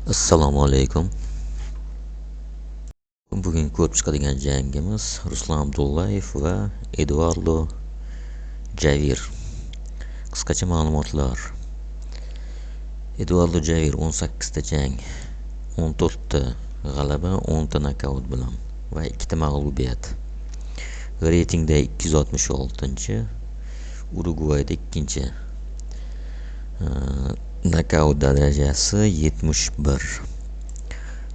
Assalomu alaykum. Bugun ko'rib chiqadigan jangimiz Ruslan Abdullayev va Eduardo Javir. Qisqacha ma'lumotlar. Eduardo Javir 18 ta jang, 14 ta g'alaba, 10 ta nokaut bilan va 2 ta mag'lubiyat. Reytingda 266-chi, Urugvayda 2-chi. Nokaut darajasi 71.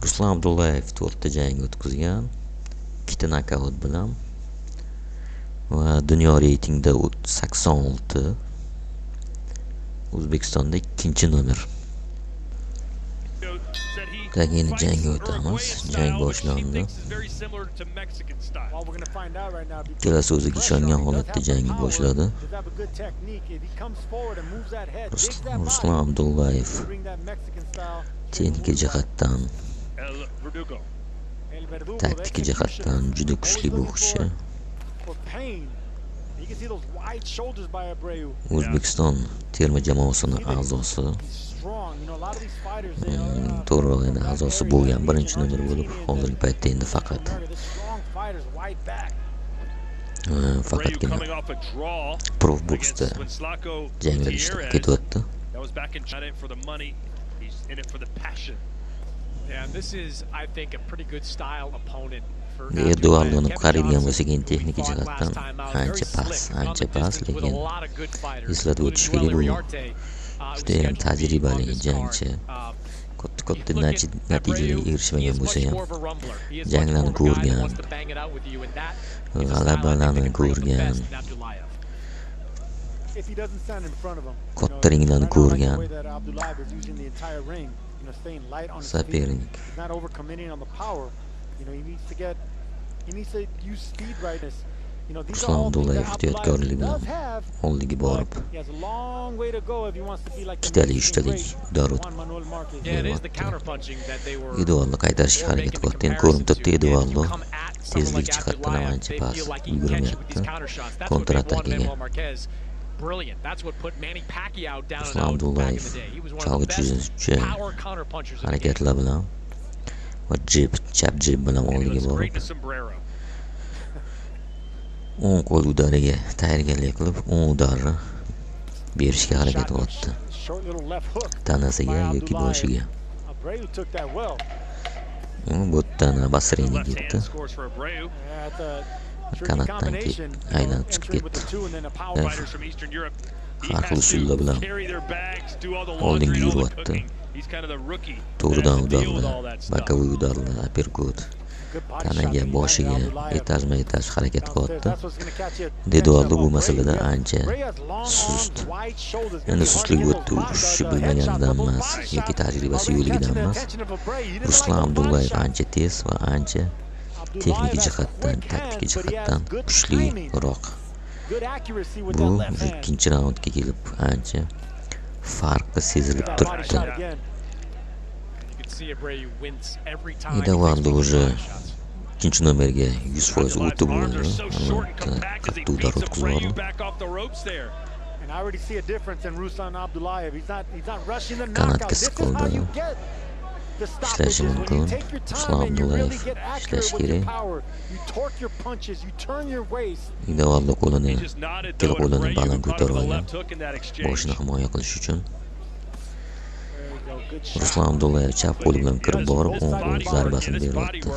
Ruslan Abdullayev 4 ta jang o'tkazgan, 2 ta nokaut bilan va dunyo reytingida 86. O'zbekistonda 2-nomer. Tagini jangga o'tamiz. Jang boshlandi. Ikkalasi o'ziga ishongan holatda jangni boshladi. Ruslan Abdullayev texnika jihatdan, taktika jihatdan juda kuchli bokschi. O'zbekiston terma jamoasining a'zosi, to'g'ri a'zosi bo'lgan, birinchi nomer bo'lib, hozirgi paytda endi faqatgina prof boksda janglar ishtirok etyapti. Eduardoni qaraydigan bo'lsak, texnika jihatdan ancha past, lekin eslatib o'tish kerak, bu juda ham tajribali jangchi. Katta natijalarga erishmagan bo'lsa ham janglarni ko'rgan, g'alabalarni ko'rgan, katta ringlarni ko'rgan sopernik. Ruslan Abdullayev ehtiyotkorlik bilan oldiga borib, ikkitalik, uchtalik udar beryapti. Eduardo qaytarishga harakat qilyapti. Endi ko'rinib turibdi, Eduardo tezlik jihatdan ham ancha past yugurmayapti kontratakaga. Ruslan Abdullayev chalg'ituvchi harakatlar bilan va chap jeb bilan oldiga borib, o'ng qo'l udariga tayyorgarlik qilib, o'ng udarni berishga harakat qilyapti. Tanasiga yoki boshiga. Bu yerdan Basriyga ketdi. Kanatdan aylanib chiqib ketdi. Har xil usullar bilan oldinga yuryapti. To'g'ridan udarlar, bokovoy udarlar, uppercut, tanaga, boshiga etajma harakat qilyapti. Eduardo bu masalada ancha sust. Endi sustligi o'tdi, urushni bilmaganidan emas yoki tajribasi yo'qligidan emas. Ruslan Abdullayev ancha tez va ancha texnik jihatdan, taktik jihatdan kuchliroq. Bu ikkinchi raundga kelib ancha farqi sezilib turibdi. Eduardo уже ikkinchi nomerga 100% o'tib bo'ldi. Katta udar o'tkazib kanatga siqildi. Ishlashi mumkin. Ruslan Abdullayev ishlashi kerak. Eduardo qo'lini, ikkala qo'lini baland ko'tarib olgan, boshini himoya qilish uchun. Ruslan Abdullayev chap qo'li bilan kirib borib, o'ng qo'l zarbasini beryapti.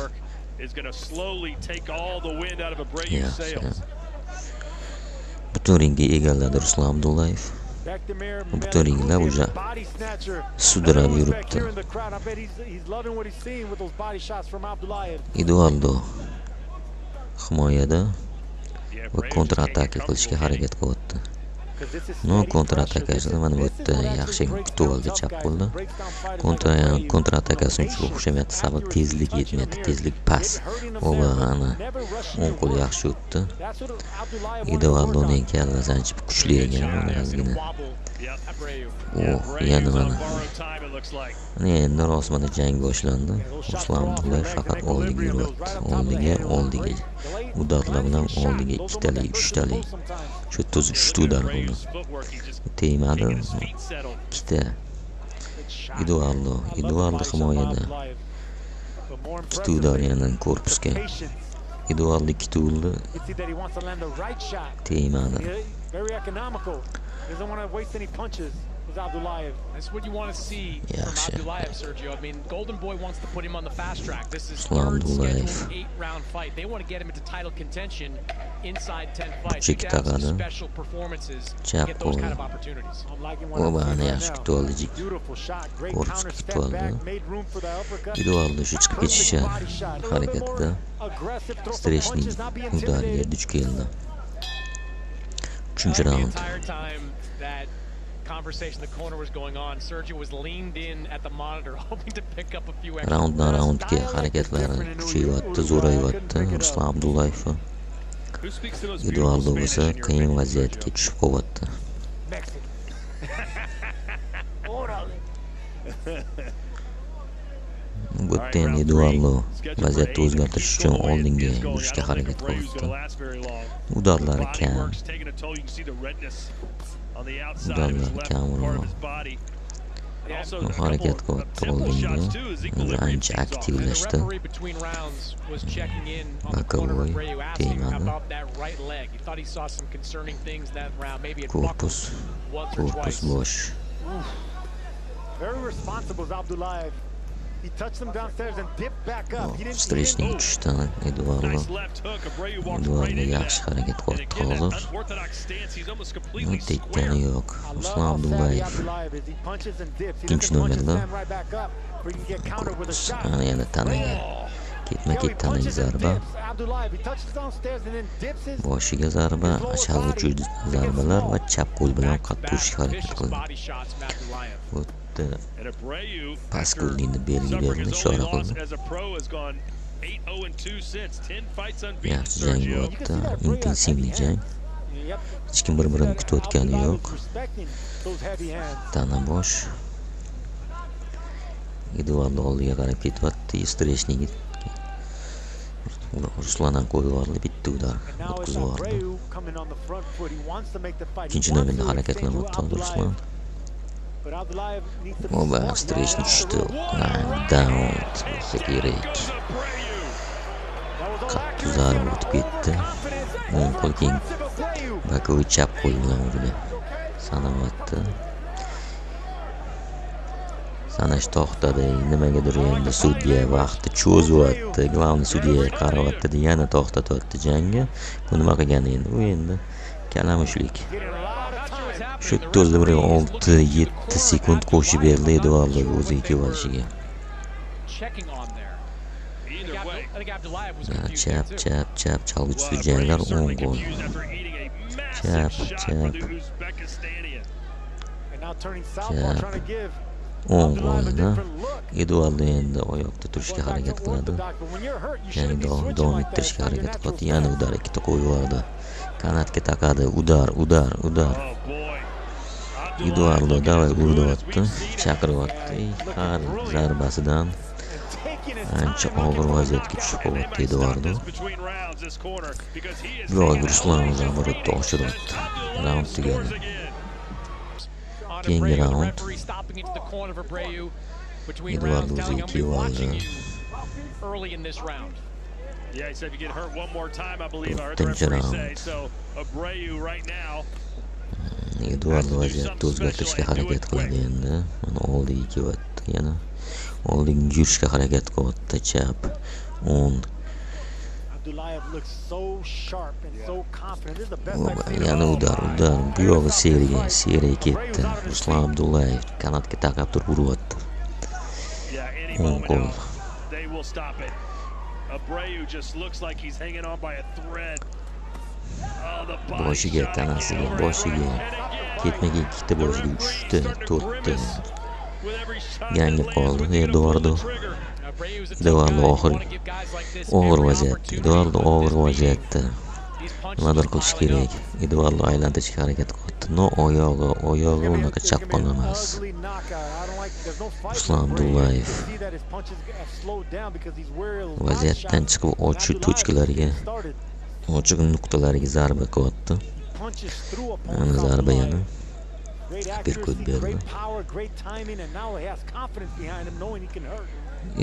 Butun ringga egalladi Ruslan Abdullayev. Butun ringlar уже sudrab yuribdi. Eduardo himoyada va kontra-ataka qilishga harakat qilyapti. Kontra-atakasi mana bu yerda yaxshi kutib oldi chap qo'lda. Kontra-atakasi uchun o'xshamayapti, sababi tezlik yetmayapti, tezlik past. Ana o'ng qo'l yaxshi o'tdi. Eduardoning kallasi ancha kuchli ekan, ozgina. Yana mana. Endi rostmana jang boshlandi. Ruslan Abdullayev faqat oldiga yuryapti. Oldiga. Udarlar bilan oldiga ikkitalik, uchtalik. Shu 3 udar qildi. Tegmadi. Ikkita Eduardo himoyada. Ikkita udar yana korpusga. Eduardo ikkita urdi. Tegmadi. That's what you want to see from Abdullayev, Sergio. I mean, Golden Boy wants to put him on the fast track. This is third scheduled 8-round fight. They want to get him into title contention inside 10 fights. You have some special performances to get those kind of opportunities. Beautiful shot, great counter step back, made room for the uppercut. Eduardo shu chiqib ketishga harakatda. Streshning udariga duch keldi. 3-chi raund. Conversation the corner was going on. Sergio was leaned in at the monitor hoping to pick up a few extra. Roundga harakatlari kuchayyapti, zo'rayapti Ruslan Abdullayev. Eduardo bo'lsa qiyin vaziyatga tushib qolyapti. Bu yerda endi Eduardo vaziyatni o'zgartirish uchun oldinga yurishga harakat qilyapti. Udarlari kam. Udarlari kamroq. Harakat qilyapti oldinga. Ancha aktivlashdi. Bokovoy tegmadi. Korpus bosh. Very responsible Abdullayev. He touched him downstairs and dipped back up. He didn't Streshning tushdan Eduardo yaxshi harakat qilyapti hozir. Tekkani yo'q. Ruslan Abdullayev. Ikkinchi nomerda. Yana tanaga. Ketma-ket tanaga zarba. Boshiga zarba, chalg'uvchi zarbalar va chap qo'l bilan qattiq urishga harakat qildi. Past qo'lingni belgi berdi, ishora qildi. Yaxshi jang bo'lyapti, intensivniy jang. Hech kim bir-birini kutayotgani yo'q. Tana bosh. Eduardo oldiga qarab ketyapti, Streshning Ruslan qo'yib yubordi, bitta udar o'tkazib yubordi. Ikkinchi nomerda harakatlanyapti Ruslan. Oba Streshning tushdi. Down bo'lsa kerak. Qattiq zarba o'tib ketdi. O'ng qo'l keng. Bokovoy chap qo'l bilan urdi. Sanayapti. Sanash to'xtadi. Nimagadir endi sudya vaqtni cho'zyapti. Glavniy sudyaga qarayapti, yana to'xtatyapti jangni. Bu nima qilgan endi? U endi kalamushlik. Shu o'zida bir 6-7 sekund qo'shib berdi Eduardoga o'ziga kelib olishiga. Chap chalg'uvchi janglar 10 gol. Chap. 10 golni Eduardo endi oyoqda turishga harakat qiladi. Ya'ni davom ettirishga harakat qiladi. Yana udar ikkita qo'yib yubordi. Kanatga taqadi. Udar. Eduardo davay urdi, chaqiryapti. Har zarbasidan ancha og'ir vaziyatga tushib qolyapti Eduardo. Yo'q, Ruslan zamoratni oshiryapti. Raund tugadi. Keyingi raund. Eduardo o'ziga kelib oldi. To'rtinchi raund. Eduardo vaziyatni o'zgartirishga harakat qiladi endi. Mana oldiga kelyapti, yana oldinga yurishga harakat qilyapti. Chap 10. Yana udar. Bu yog'i seriya ketdi. Ruslan Abdullayev kanatga taqab turib uryapti. 10 qo'l. Boshiga, tanasiga, boshiga. Ketmaga ikkita boshiga uchta, to'rtta. Yangi qoldi Eduardo og'ir vaziyatda. Nimadir qilish kerak. Eduardo aylantirishga harakat qildi. No oyog'i unaqa chaqqon emas. Ruslan Abdullayev vaziyatdan chiqib ochiq tochkalarga, ochiq nuqtalarga zarba qilyapti. Mana zarba yana. Great Uppercut accuracy, berdi. great power, great timing, and now he has confidence behind him, knowing he can hurt.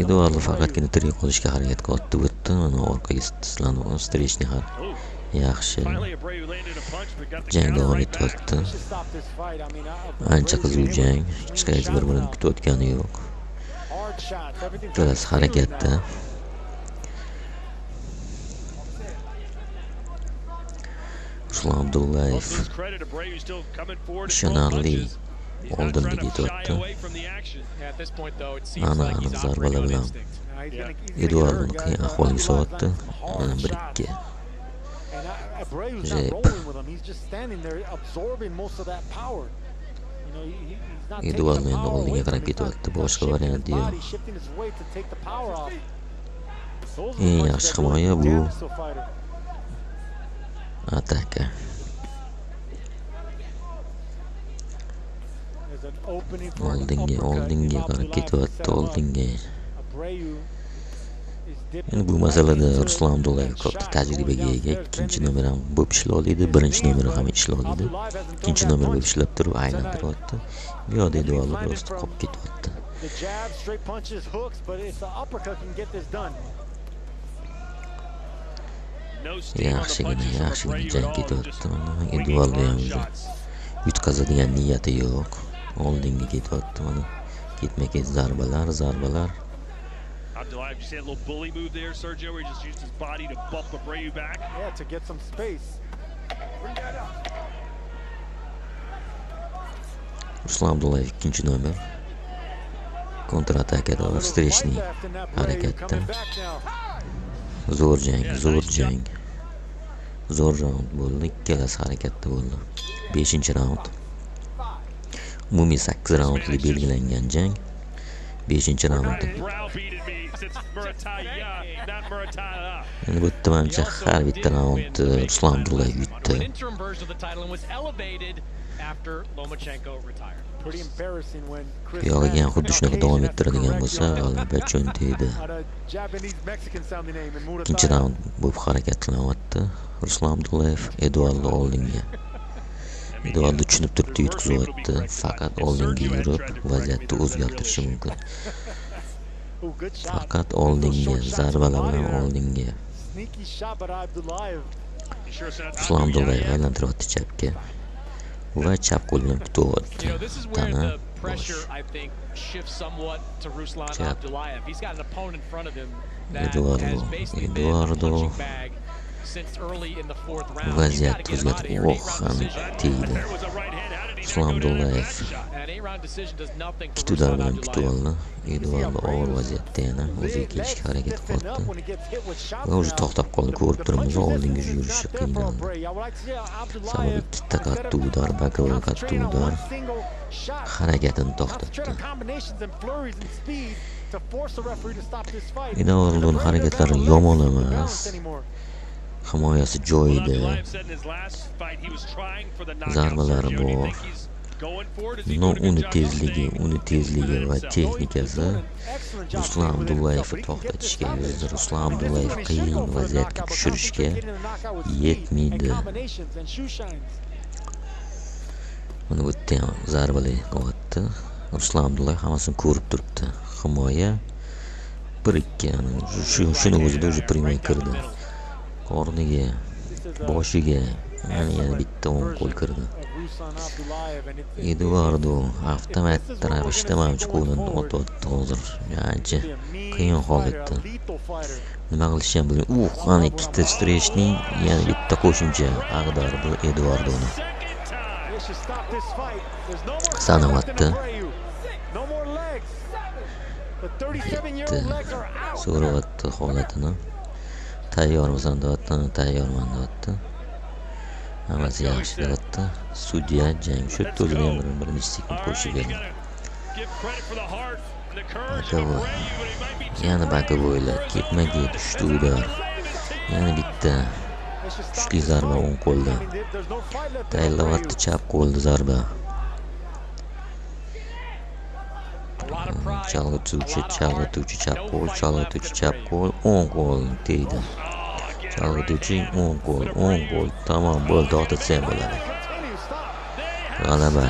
Eduardo faqatgina tirik qolishga harakat qildi. O'tdi, mana orqaga tislanib, strechni har yaxshi. Jang davom etyapti. Should stop this fight. I mean, Ancha qiziq jang. Hech qaysi bir-birini kutayotgani yo'q. hard shots, everything. Ikkalasi harakatda. Ruslan Abdullayev ishonarli oldinga ketyapti. At this point, though, it seems like Aniq he's zarbalar operating on bilan instinct. Eduardoni qiyin ahvolga solyapti. Mana 1-2. And Abreu's Jep. not rolling with him. He's just standing there absorbing most of that power. You know, he's not taking Eduardo the endi power oldinga away from qarab him. He's not ketyapti. Boshqa shifting his variant yo'q. body, shifting his weight to take the power off. Those are Eng the yaxshi punches that really himoya do bu damage to a fighter. ataka. There's an opening for an Oldinga uppercut. qarab ketyapti, oldinga. Abreu is dipping Endi bu right masalada into Ruslan Abdullayev the katta shot tajribaga going ega. downstairs, Ikkinchi bending nomer ham bo'lib ishlayoladi, birinchi nomer ham ishlayoladi. Ikkinchi nomer bo'lib ishlab turib aylantiryapti. Bu yoqda Eduardo biroz qolib ketyapti. the jab, straight punches, hooks, but it's the uppercut can get this done. Yaxshigina jang ketyapti. Mana Eduardo ham yutqazadigan niyati yo'q. Oldinga ketyapti mana. Ketma-ket zarbalar. Abdullayev just had a little bully move there, Sergio, where he just used his body to bump Abreu back. Yeah, to get some space. Ruslan Abdullayev ikkinchi nomer. Kontratakada strechni harakatda. Zo'r jang. Zo'r raund bo'ldi. Ikkalasi harakatda bo'ldi. 5-raund. Umumiy 8 raundli belgilangan jang. 5-raund. Browbeated me since Murataya, not Murataya. Endi bu yerda manimcha har bitta raund Ruslan Abdullayev An yutdi. interim version of the title and was elevated after Lomachenko retired. Pretty embarrassing when Chris Buyog'iga ham Mann xuddi shunaqa occasion davom has to ettiradigan correct bo'lsa, you on g'alaba cho'ntaydi. a Japanese Mexican sounding name in Muay Ikkinchi Thai. raund bo'lib harakatlanyapti. Ruslan Abdullayev Eduardo oldinga. Eduardo tushunib turibdi, yutqizyapti. Faqat oldinga yurib vaziyatni o'zgartirishi mumkin. Ooh, good shot. Faqat oldinga, zarbalar bilan oldinga. Sneaky shot by Abdullayev. He sure sounds Ruslan Abdullayev aylantiryapti chapga. Va chap qo'l bilan kutyapti. You know, this is where Tana the pressure, I think, shifts somewhat to Ruslan Jab. Abdullayev. He's got an opponent in front of him that Eduardo, has basically been a punching bag since early in the 4th round. He's got to vaziyat get him out of here. o'zgardi. 8-round decision. Tegdi. There was a right hand. How did he Ruslan not go down with Abdullayev that shot? An 8-round decision does nothing for Kutuvlar Ruslan bilan kutib Abdullayev. oldi. Eduardo og'ir vaziyatda yana o'ziga kelishga harakat Lifting up qildi. when he gets hit with shots Va o'zi now. to'xtab qoldi, ko'rib The turibmiz, punches oldinga is yurishi not there for qiynaldi. Abreu. I would like to see Sababi Abdullayev bitta qattiq udar, bakovul qattiq concentrate on udar one single shot. harakatini Concentrate to'xtatdi. on combinations and flurries and speed to force the referee to stop this fight. Eduardoning harakatlari yomon emas. Himoyasi joyida. Abdullayev said in his last fight he was trying for the knockout. Zarbalari Sergio, do you bor. think he's going for it? Is he No, doing a good uni job tezligi staying va himself? texnikasi Ruslan Abdullayevni to'xtatishga, Ruslan Abdullayev qiyin vaziyatga tushirishga yetmaydi. Mana bu yerda ham zarbalar qilyapti. Ruslan Abdullayev hammasini ko'rib turibdi. Himoya 1-2, shuni o'zida o'zi primay kirdi. Qorniga, boshiga yana bitta o'ng qo'l kirdi. Eduardo avtomat ravishda manimcha qo'lini otyapti hozir. Ancha qiyin holatda. Nima qilishni ham bilmay, qani ikkita strechning yana bitta qo'shimcha ag'dardi Eduardoni. Sanoatda so'rayapti holatini. Tayyormisan deyapti, tayyorman deyapti. Hammasi yaxshi deyapti. Sudya jang shu o'zini ham bir necha sekund qo'shib berdi. Bakovoy. Yana Bakovoylar ketma-ket tushdi ular. Yana bitta kuchli zarba o'ng qo'lda. Tayyorlayapti chap qo'lda zarba. Chalg'ituvchi chap qo'l, chalg'ituvchi chap qo'l, o'ng qo'l tegdi. Chalg'ituvchi o'ng qo'l. Tamom bo'ldi, otatsam bo'ladi. G'alaba